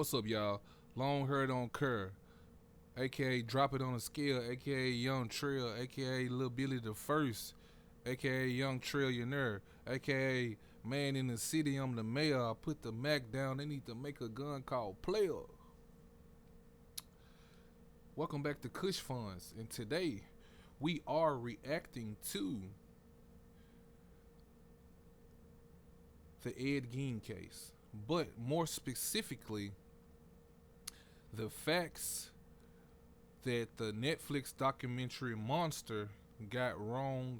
What's up, y'all? Long hair don't cur, aka Drop It on a Scale, aka Young Trail, aka Lil Billy the First, aka Young Trillionaire, aka Man in the City, I'm the mayor. I put the Mac down, they need to make a gun called Player. Welcome back to Kush Funds, and today we are reacting to the Ed Gein case, but more specifically, the facts that the Netflix documentary Monster got wrong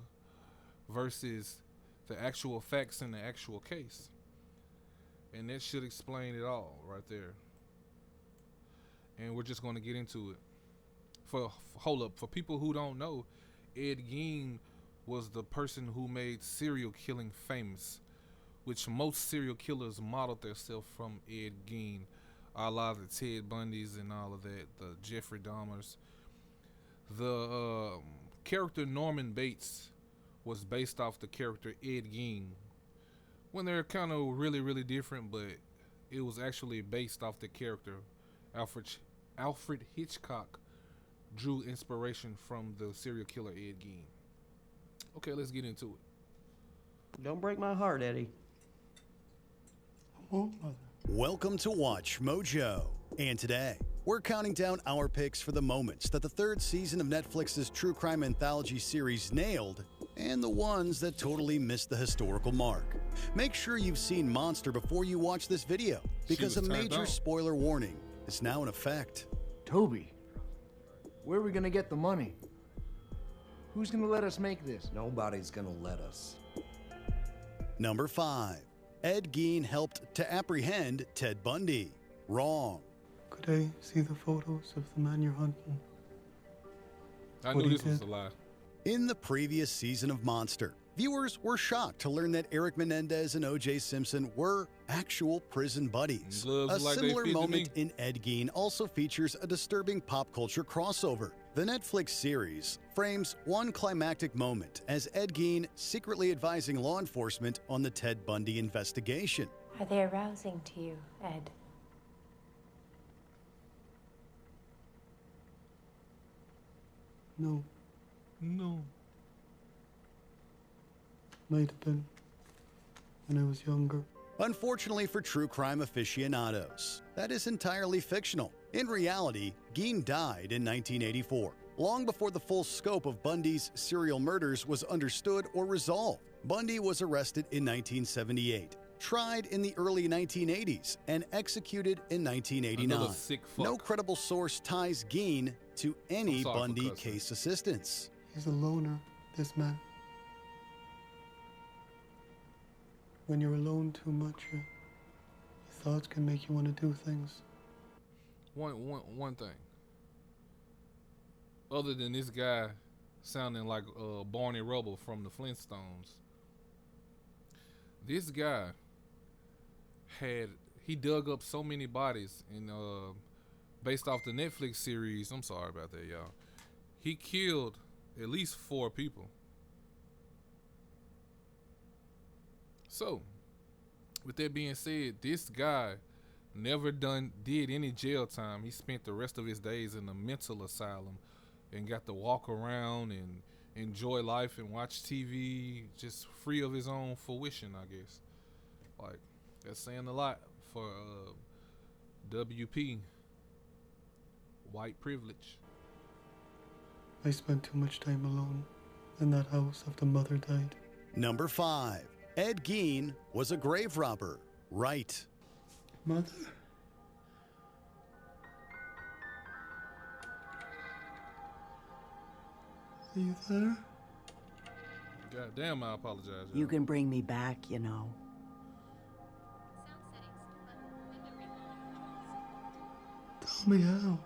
versus the actual facts in the actual case. And that should explain it all right there. And we're just going to get into it. For people who don't know, Ed Gein was the person who made serial killing famous, which most serial killers modeled themselves from Ed Gein, a la the Ted Bundys and all of that, the Jeffrey Dahmers. The character Norman Bates was based off the character Ed Gein. When they're kind of really different, but it was actually based off the character. Alfred Hitchcock drew inspiration from the serial killer Ed Gein. Okay, let's get into it. Don't break my heart, Eddie. I won't, Mother. Welcome to Watch Mojo. And today, we're counting down our picks for the moments that the third season of Netflix's true crime anthology series nailed, and the ones that totally missed the historical mark. Make sure you've seen Monster before you watch this video, because a major spoiler warning is now in effect. Toby, where are we gonna get the money? Who's gonna let us make this? Nobody's gonna let us. Number 5. Ed Gein helped to apprehend Ted Bundy. Wrong. Could I see the photos of the man you're hunting? I knew this was a lie. In the previous season of Monster, viewers were shocked to learn that Eric Menendez and O.J. Simpson were actual prison buddies. A similar moment in Ed Gein also features a disturbing pop culture crossover. The Netflix series frames one climactic moment as Ed Gein secretly advising law enforcement on the Ted Bundy investigation. Are they arousing to you, Ed? No. No. Might have been when I was younger. Unfortunately for true crime aficionados, that is entirely fictional. In reality, Gein died in 1984, long before the full scope of Bundy's serial murders was understood or resolved. Bundy was arrested in 1978, tried in the early 1980s, and executed in 1989. No credible source ties Gein to any Bundy case assistance. He's a loner, this man. When you're alone too much, your thoughts can make you want to do things. One thing. Other than this guy sounding like Barney Rubble from the Flintstones, this guy he dug up so many bodies and based off the Netflix series, I'm sorry about that, y'all. He killed at least 4 people. So, with that being said, this guy never did any jail time. He spent the rest of his days in a mental asylum and got to walk around and enjoy life and watch TV, just free of his own fruition, I guess. Like, that's saying a lot for WP, white privilege. I spent too much time alone in that house after Mother died. Number 5. Ed Gein was a grave robber. Right. Mother? Are you there? God damn, I apologize. You can bring me back, you know. Tell me how.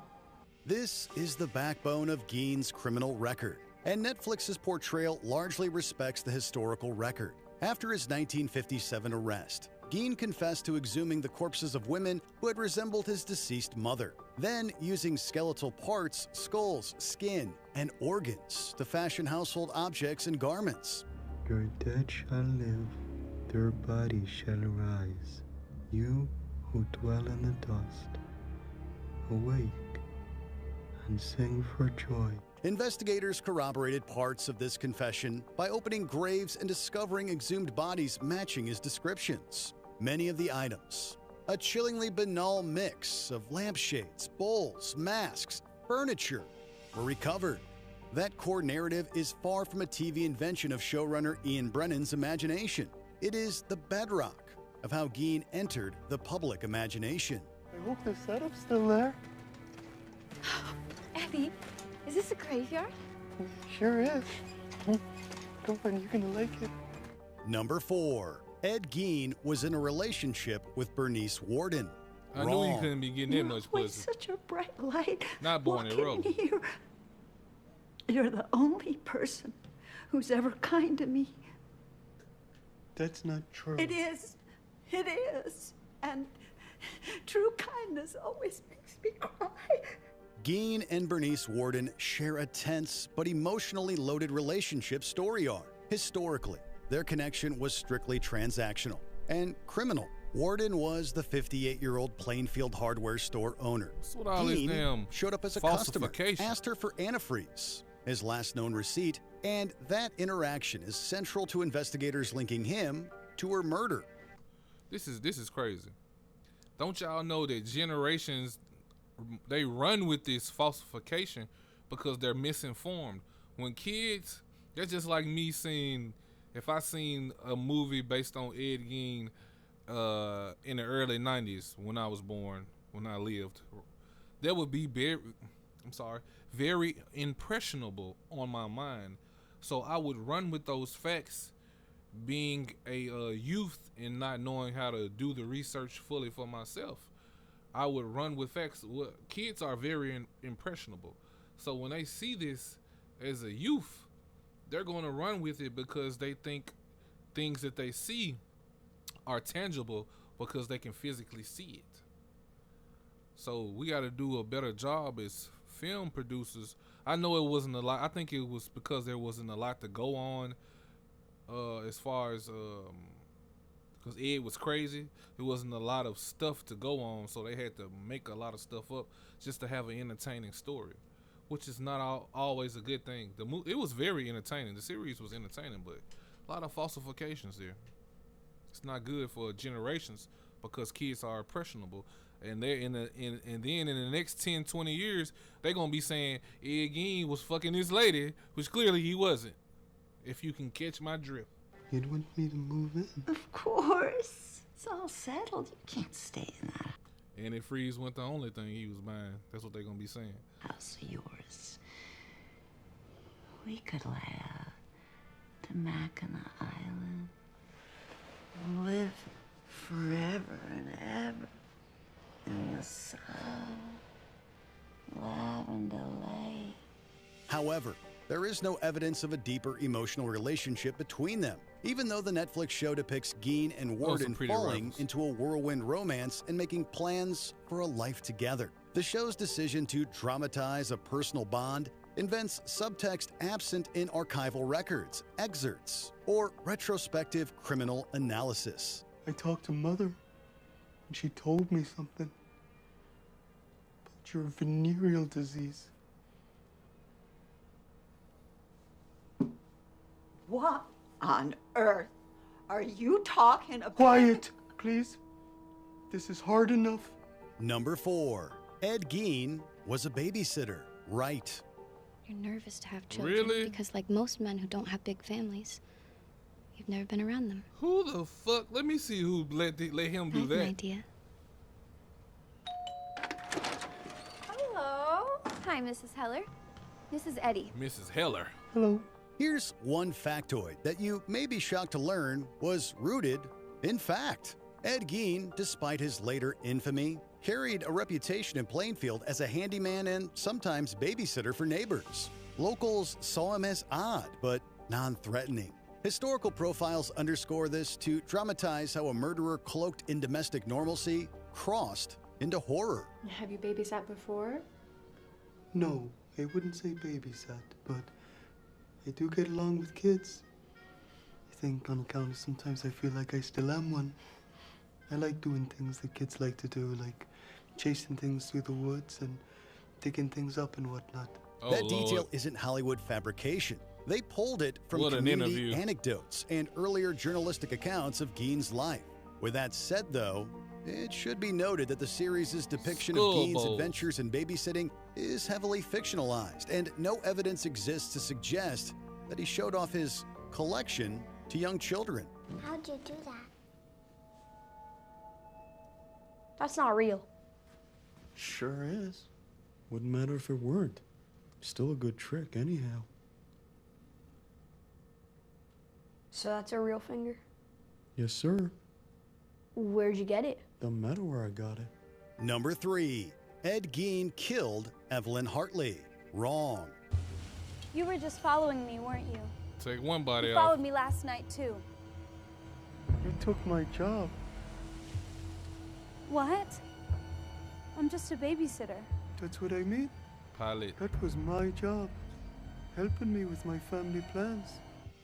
This is the backbone of Gein's criminal record, and Netflix's portrayal largely respects the historical record. After his 1957 arrest, Gein confessed to exhuming the corpses of women who had resembled his deceased mother, then using skeletal parts, skulls, skin, and organs to fashion household objects and garments. Your dead shall live, their bodies shall arise. You who dwell in the dust awake and sing for joy. Investigators corroborated parts of this confession by opening graves and discovering exhumed bodies matching his descriptions. Many of the items, a chillingly banal mix of lampshades, bowls, masks, furniture, were recovered. That core narrative is far from a TV invention of showrunner Ian Brennan's imagination. It is the bedrock of how Gein entered the public imagination. I hope the setup's still there. Eddie, is this a graveyard? Sure is. Girlfriend, you're gonna like it. Number 4. Ed Gein was in a relationship with Bernice Worden. I knew he couldn't be getting that much With pussy. such a bright light. Not born in walking Rome. here. You're the only person who's ever kind to me. That's not true. It is. It is. And true kindness always makes me cry. Gein and Bernice Worden share a tense but emotionally loaded relationship story arc. Historically, their connection was strictly transactional and criminal. Worden was the 58-year-old Plainfield hardware store owner. What's with all this Gein damn showed up as a customer, falsification? asked her for antifreeze, his last known receipt, and that interaction is central to investigators linking him to her murder. This is crazy. Don't y'all know that generations, they run with this falsification because they're misinformed. When kids, they're just like me seeing, if I seen a movie based on Ed Gein in the early 90s when I was born, when I lived, that would be very impressionable on my mind. So I would run with those facts, being a youth and not knowing how to do the research fully for myself. I would run with facts. Well, kids are very impressionable. So when they see this as a youth, they're going to run with it because they think things that they see are tangible because they can physically see it. So we got to do a better job as film producers. I know it wasn't a lot. I think it was because there wasn't a lot to go on as far as because Ed was crazy. There wasn't a lot of stuff to go on, so they had to make a lot of stuff up just to have an entertaining story, which is not always a good thing. It was very entertaining. The series was entertaining, but a lot of falsifications there. It's not good for generations because kids are impressionable, and they're and then in the next 10, 20 years, they're gonna be saying Ed Gein was fucking this lady, which clearly he wasn't. If you can catch my drift. You'd want me to move in? Of course. It's all settled. You can't stay in that Antifreeze wasn't the only thing he was buying. That's what they're gonna be saying. house of yours. We could laugh to Mackinac Island. Live forever and ever in the sun. Lavender Lake. However, there is no evidence of a deeper emotional relationship between them, even though the Netflix show depicts Gein and Worden falling into a whirlwind romance and making plans for a life together. The show's decision to dramatize a personal bond invents subtext absent in archival records, excerpts, or retrospective criminal analysis. I talked to Mother, and she told me something about your venereal disease. What on earth are you talking about? Quiet, please. This is hard enough. Number 4. Ed Gein was a babysitter, right? You're nervous to have children Really? because, like most men who don't have big families, you've never been around them. Who the fuck? Let me see who let him I do have that. an idea. Hello. Hi, Mrs. Heller. This is Eddie. Mrs. Heller. Hello. Here's one factoid that you may be shocked to learn was rooted in fact. Ed Gein, despite his later infamy, carried a reputation in Plainfield as a handyman and sometimes babysitter for neighbors. Locals saw him as odd, but non-threatening. Historical profiles underscore this to dramatize how a murderer cloaked in domestic normalcy crossed into horror. Have you babysat before? No, I wouldn't say babysat, but I do get along with kids. I think on account of sometimes I feel like I still am one. I like doing things that kids like to do, like chasing things through the woods and digging things up and whatnot. Oh, that Lord. detail isn't Hollywood fabrication. They pulled it from What an community interview. anecdotes and earlier journalistic accounts of Gein's life. With that said, though, it should be noted that the series' depiction of Gein's Skullbones. adventures in babysitting is heavily fictionalized, and no evidence exists to suggest that he showed off his collection to young children. How'd you do that? That's not real. Sure is. Wouldn't matter if it weren't. Still a good trick, anyhow. So that's a real finger? Yes, sir. Where'd you get it? Don't matter where I got it. Number 3. Ed Gein killed Evelyn Hartley. Wrong. You were just following me, weren't you? Take one body You off. followed me last night, too. You took my job. What? I'm just a babysitter. That's what I mean. Pilot. That was my job. Helping me with my family plans.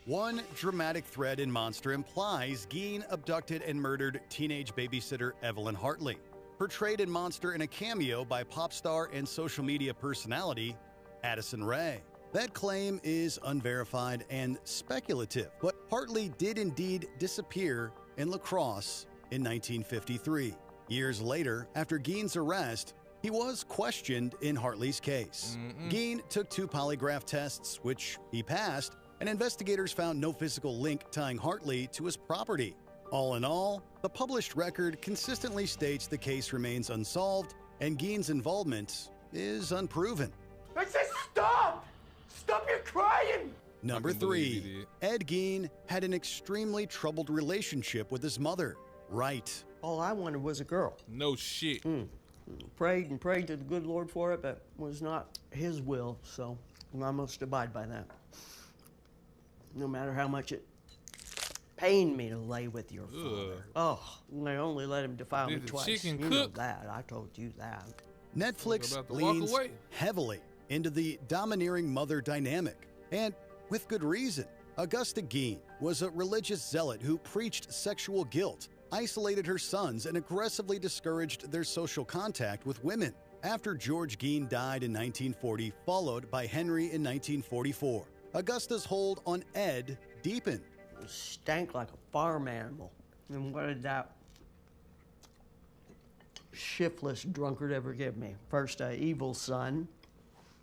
One dramatic thread in Monster implies Gein abducted and murdered teenage babysitter Evelyn Hartley, portrayed in Monster in a cameo by pop star and social media personality Addison Rae. That claim is unverified and speculative, but Hartley did indeed disappear in La Crosse in 1953. Years later, after Gein's arrest, he was questioned in Hartley's case. Gein took 2 polygraph tests, which he passed, and investigators found no physical link tying Hartley to his property. All in all, the published record consistently states the case remains unsolved and Gein's involvement is unproven. I said stop! Stop your crying! Number I can believe he 3. did. Ed Gein had an extremely troubled relationship with his mother, Right. All I wanted was a girl. No shit. Prayed and prayed to the good Lord for it, but was not his will, so I must abide by that. No matter how much it pained me to lay with your father. Oh, I only let him defile me Did the twice. chicken You know cook? that. I told you that. Netflix About to walk leans away. heavily into the domineering mother dynamic, and with good reason. Augusta Gein was a religious zealot who preached sexual guilt, isolated her sons, and aggressively discouraged their social contact with women. After George Gein died in 1940, followed by Henry in 1944, Augusta's hold on Ed deepened. It stank like a farm animal. And what did that shiftless drunkard ever give me? First, an evil son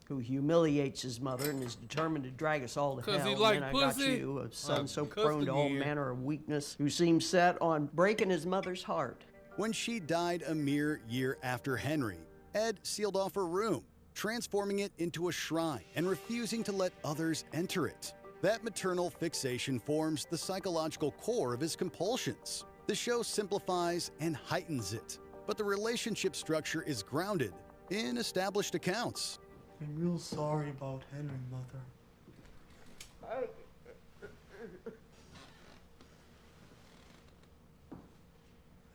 who humiliates his mother and is determined to drag us all to 'Cause hell. he And like then I got pussy. you, a son so cussed prone to all again. manner of weakness, who seems set on breaking his mother's heart. When she died a mere year after Henry, Ed sealed off her room, transforming it into a shrine and refusing to let others enter it. That maternal fixation forms the psychological core of his compulsions. The show simplifies and heightens it, but the relationship structure is grounded in established accounts. I'm real sorry about Henry, Mother.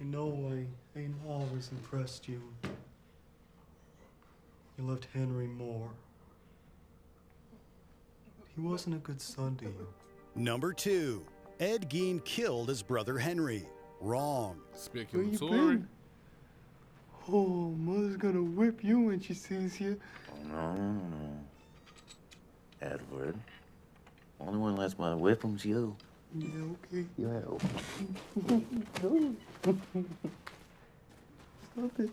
I know I ain't always impressed you. You loved Henry more. He wasn't a good son to you. Number 2. Ed Gein killed his brother Henry. Wrong. Where you Speculatory. been? Oh, Mother's gonna whip you when she sees you. No. Edward. Only one lets my whip him's you. Yeah, okay. Yeah. Stop it.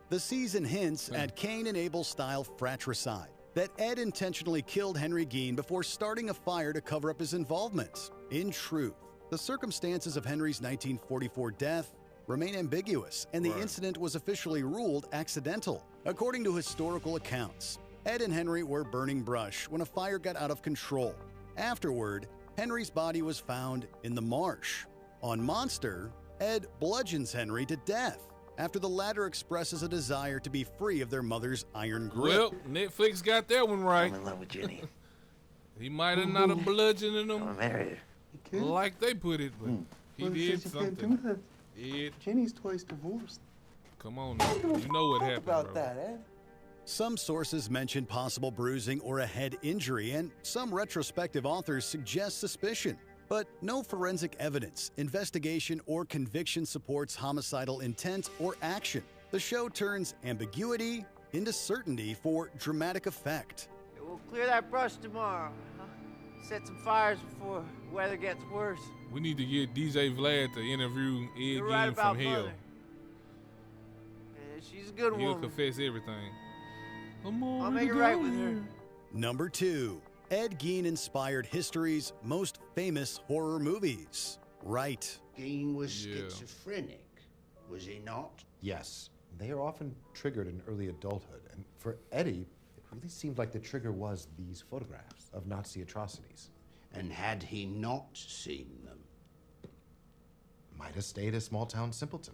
The season hints at Cain and Abel-style fratricide, that Ed intentionally killed Henry Gein before starting a fire to cover up his involvement. In truth, the circumstances of Henry's 1944 death remain ambiguous, and the incident was officially ruled accidental. According to historical accounts, Ed and Henry were burning brush when a fire got out of control. Afterward, Henry's body was found in the marsh. On Monster, Ed bludgeons Henry to death after the latter expresses a desire to be free of their mother's iron grip. Well, Netflix got that one right. I'm in love with Jenny. He might have not have bludgeoned I'm them married. like they put it, but he Mother did says you can't something. do that. Ed, Jenny's twice divorced. come on now. You know what happened, bro. Ed. Some sources mention possible bruising or a head injury, and some retrospective authors suggest suspicion. But no forensic evidence, investigation, or conviction supports homicidal intent or action. The The show turns ambiguity into certainty for dramatic effect. We'll clear that brush tomorrow. Huh? Set some fires before the weather gets worse. We need to get DJ Vlad to interview Ed You're Gein right about from hell. Mother. Yeah, she's a good He'll woman. confess everything. I'll make it right with her. Number 2. Ed Gein inspired history's most famous horror movies. Right. Gein was schizophrenic, was he not? Yes. They are often triggered in early adulthood, and for Eddie, it really seemed like the trigger was these photographs of Nazi atrocities. And had he not seen them? Might have stayed a small-town simpleton.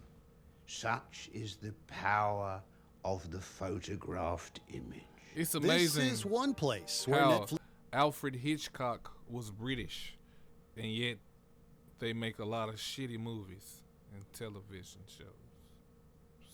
Such is the power of the photographed image. It's amazing. This is one place where how Netflix... Alfred Hitchcock was British, and yet they make a lot of shitty movies and television shows.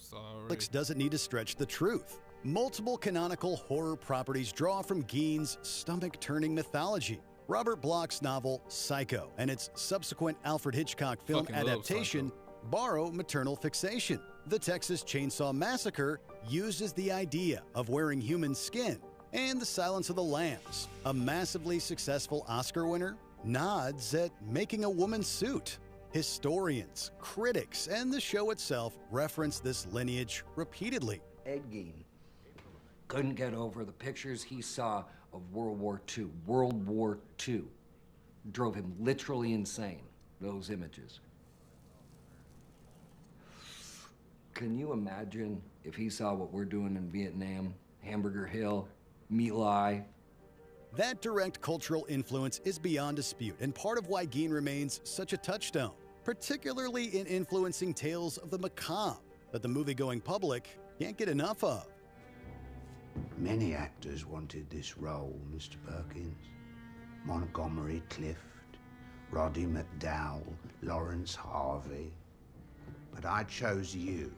Sorry. Netflix doesn't need to stretch the truth. Multiple canonical horror properties draw from Gein's stomach-turning mythology. Robert Bloch's novel Psycho and its subsequent Alfred Hitchcock film Fucking love adaptation borrow maternal fixation. The Texas Chainsaw Massacre uses the idea of wearing human skin, and The Silence of the Lambs, a massively successful Oscar winner, nods at making a woman's suit. Historians, critics, and the show itself reference this lineage repeatedly. Ed Gein couldn't get over the pictures he saw of World War II. World War II drove him literally insane, those images. Can you imagine if he saw what we're doing in Vietnam? Hamburger Hill, My Lai. That direct cultural influence is beyond dispute and part of why Gein remains such a touchstone, particularly in influencing tales of the macabre that the movie-going public can't get enough of. Many actors wanted this role, Mr. Perkins. Montgomery Clift, Roddy McDowell, Lawrence Harvey. But I chose you.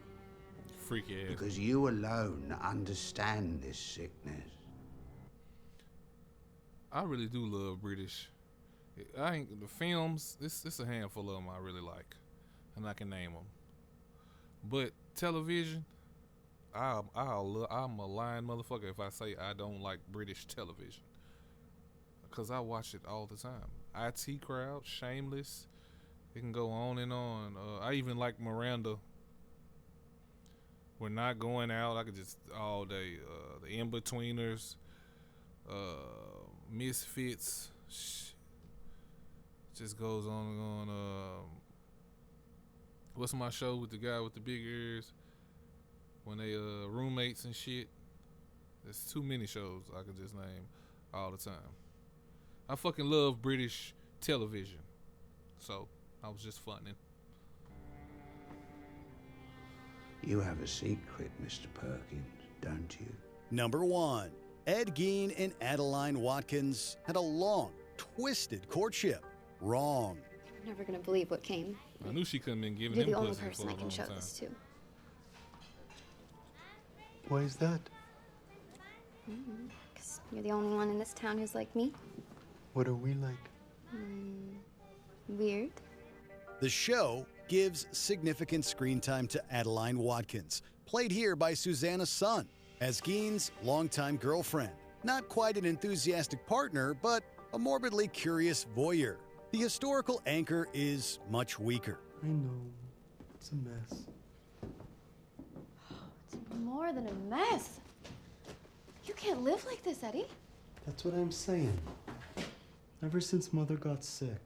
Freaky ass. Because you alone understand this sickness. I really do love British. The films. It's a handful of them I really like, and I can name them. But television, I'm a lying motherfucker if I say I don't like British television, because I watch it all the time. IT Crowd, Shameless. It can go on and on. I even like Miranda. We're Not Going Out. I could just all day. The In-Betweeners. Misfits. Just goes on and on. What's my show with the guy with the big ears? When they roommates and shit. There's too many shows I could just name all the time. I fucking love British television. So I was just funning. You have a secret, Mr. Perkins, don't you? Number 1. Ed Gein and Adeline Watkins had a long, twisted courtship. Wrong. You're never gonna believe what came. I knew she couldn't have been giving You're him the only pussy person for a I can long show time. this to. Why is that? Because you're the only one in this town who's like me. What are we like? Weird. The show gives significant screen time to Adeline Watkins, played here by Susanna Sun, as Gein's longtime girlfriend. Not quite an enthusiastic partner, but a morbidly curious voyeur. The historical anchor is much weaker. I know. It's a mess. It's more than a mess. You can't live like this, Eddie. That's what I'm saying. Ever since Mother got sick.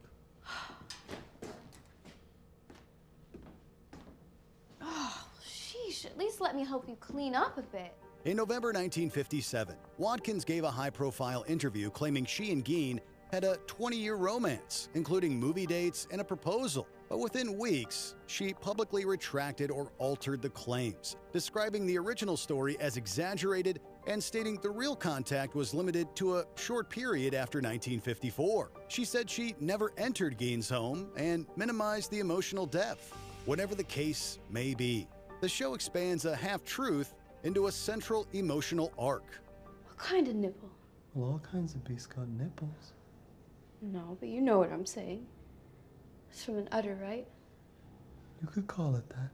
Oh, sheesh. At least let me help you clean up a bit. In November 1957, Watkins gave a high-profile interview claiming she and Gein had a 20-year romance, including movie dates and a proposal. But within weeks, she publicly retracted or altered the claims, describing the original story as exaggerated and stating the real contact was limited to a short period after 1954. She said she never entered Gein's home and minimized the emotional depth. Whatever the case may be, the show expands a half-truth into a central emotional arc. What kind of nipple? Well, all kinds of beasts got nipples. No, but you know what I'm saying. It's from an udder, right? You could call it that.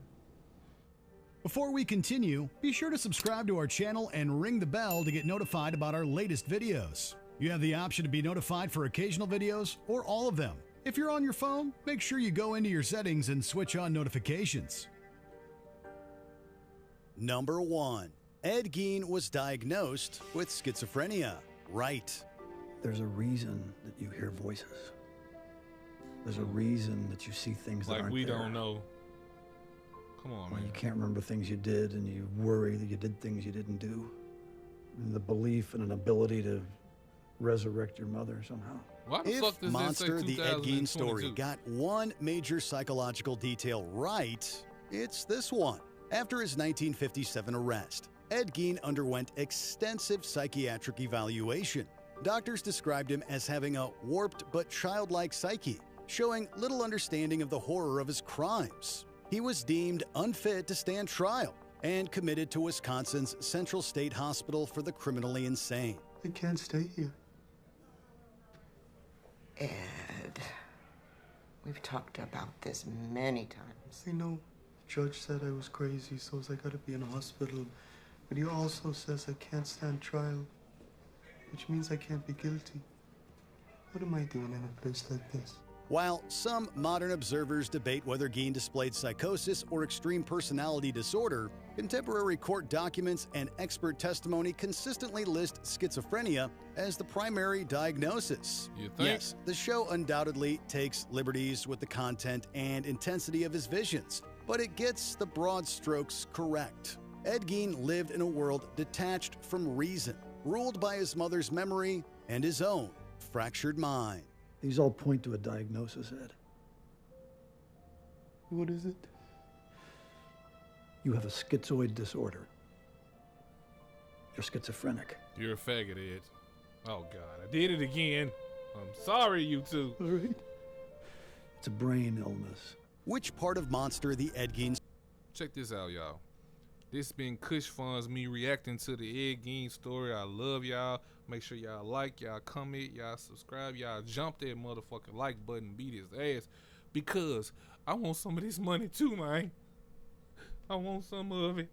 Before we continue, be sure to subscribe to our channel and ring the bell to get notified about our latest videos. You have the option to be notified for occasional videos or all of them. If you're on your phone, make sure you go into your settings and switch on notifications. Number 1. Ed Gein was diagnosed with schizophrenia. Right. There's a reason that you hear voices. There's a reason that you see things that Like aren't we there. don't know. Come on, man. You can't remember things you did, and you worry that you did things you didn't do. And the belief in an ability to resurrect your mother somehow. Why the fuck If does Monster, this say the Ed Gein 2022? story, got one major psychological detail right, it's this one. After his 1957 arrest, Ed Gein underwent extensive psychiatric evaluation. Doctors described him as having a warped but childlike psyche, showing little understanding of the horror of his crimes. He was deemed unfit to stand trial and committed to Wisconsin's Central State Hospital for the criminally insane. I can't stay here. Ed, we've talked about this many times. I know. The judge said I was crazy, so I gotta be in a hospital. But he also says I can't stand trial, which means I can't be guilty. What am I doing in a place like this? While some modern observers debate whether Gein displayed psychosis or extreme personality disorder, contemporary court documents and expert testimony consistently list schizophrenia as the primary diagnosis. You think? Yes, the show undoubtedly takes liberties with the content and intensity of his visions, but it gets the broad strokes correct. Ed Gein lived in a world detached from reason, ruled by his mother's memory and his own fractured mind. These all point to a diagnosis, Ed. What is it? You have a schizoid disorder. You're schizophrenic. You're a faggot, Ed. Oh, God. I did it again. I'm sorry, you two. All right. It's a brain illness. Which part of Monster, the Ed Gein... Check this out, y'all. This been Kush Funds, me reacting to the Ed Gein story. I love y'all. Make sure y'all like, y'all comment, y'all subscribe, y'all jump that motherfucking like button, beat his ass, because I want some of this money too, man. I want some of it.